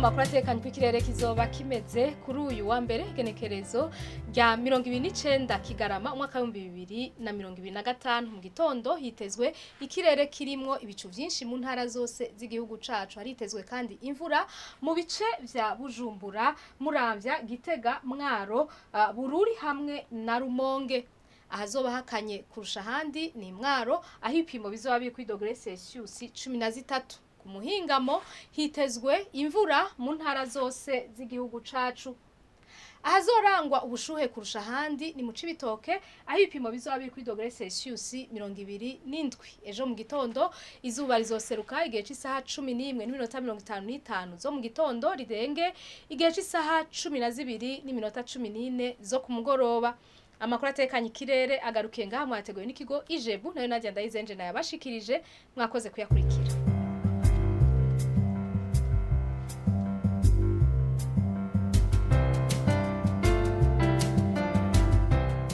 makuru atekanye kw'ikirere kizoba kimeze kuri uyu wa mbere Igenekerezo rya 29 Kigarama umwaka wa 2025 mu gitondo hitezwe ikirere kirimwo ibicu vyinshi mu ntara zose z'igihugu cacu haritezwe kandi imvura mu bice vya Bujumbura, Muramvya, Gitega, Mwaro, Bururi hamwe na Rumonge. Ahazoba hakanye kurusha handi ni Mwaro aho ipimo bizoba biri kuri dogere Celsius 13. Ku muhingamo hitezwe imvura mu ntara zose z'igihugu cacu. Ahazorangwa ubushuhe kurusha handi ni mu Cibitoke aho ipimo bizoba biri kuri dogere Celsius 27. Ejo mu gitondo izuba rizoseruka igihe c'isaha 11:55 zo mu gitondo ridenge igihe c'isaha 12:14 zo ku mugoroba. Amakuru atekanye ikirere agarukiye ngaha mwateguye n'ikigo Ijebu nayo Nadia Ndayizenje nayabashikirije mwakoze kuyakurikira.